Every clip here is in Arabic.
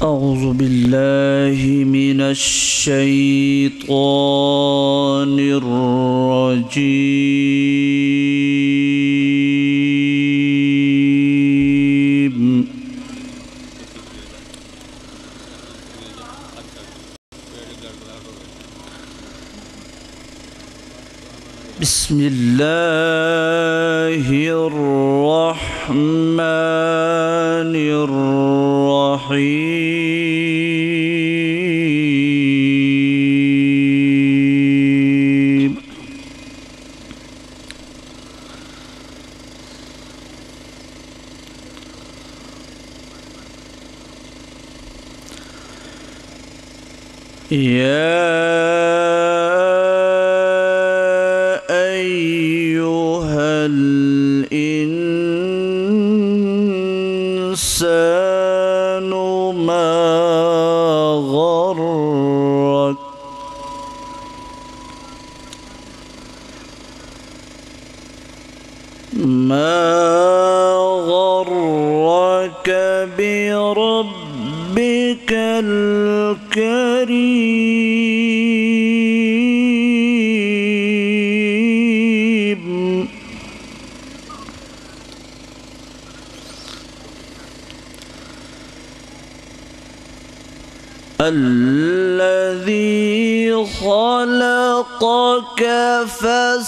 أعوذ بالله من الشيطان الرجيم. بسم الله الرحمن الرحيم. يا أيها الإنسان ما غرك بربك الكريم. الذي خلقك فسواك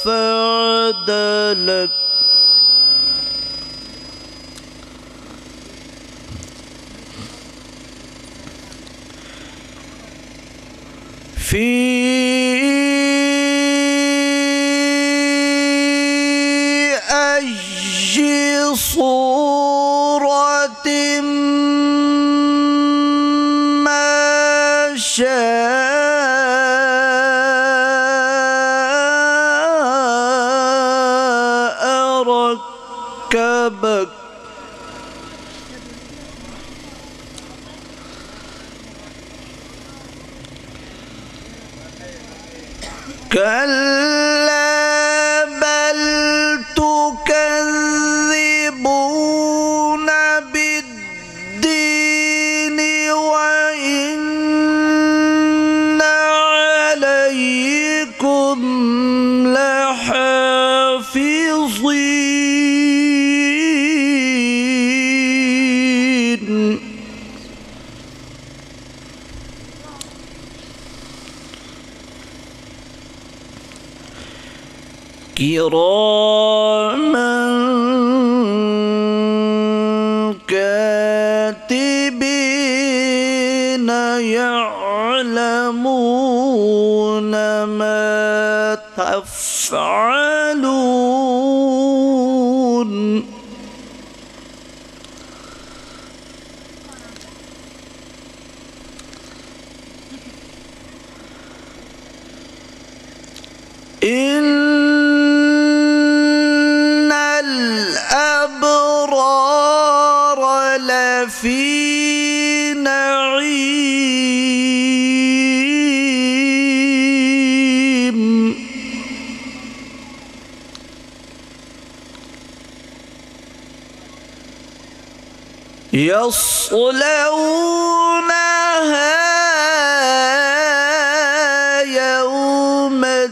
فعدلك في أي صورة ما شاء ركبك. كلا بل تكذبون بالدين وإن عليكم لحافظين كراما كاتبين يعلمون ما تفعلون. إن الأبرار لفي نعيم يصلونها يوم الدين.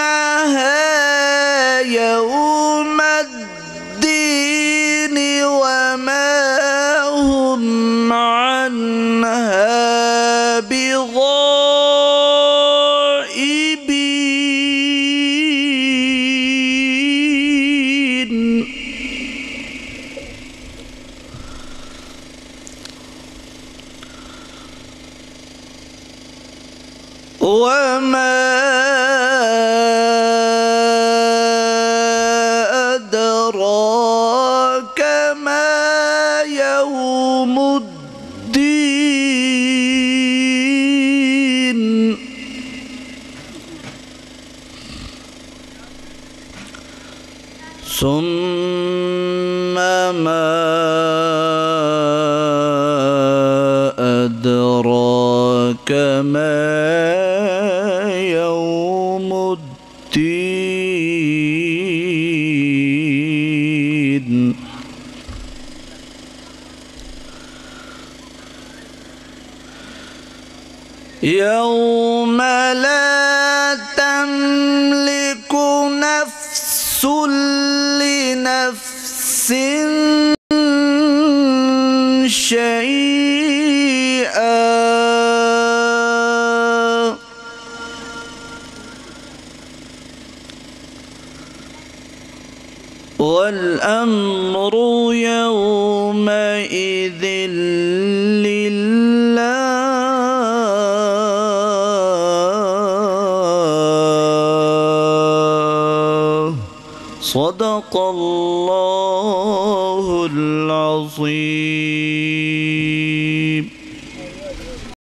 يصلونها يوم الدين وما هم عنها بغائبين. وما أدراك ما يوم الدين. ثم ما أدراك ما يوم الدين يوم لا تملك نفس لنفس شيئا والأمر يومئذ لله. صدق الله العظيم.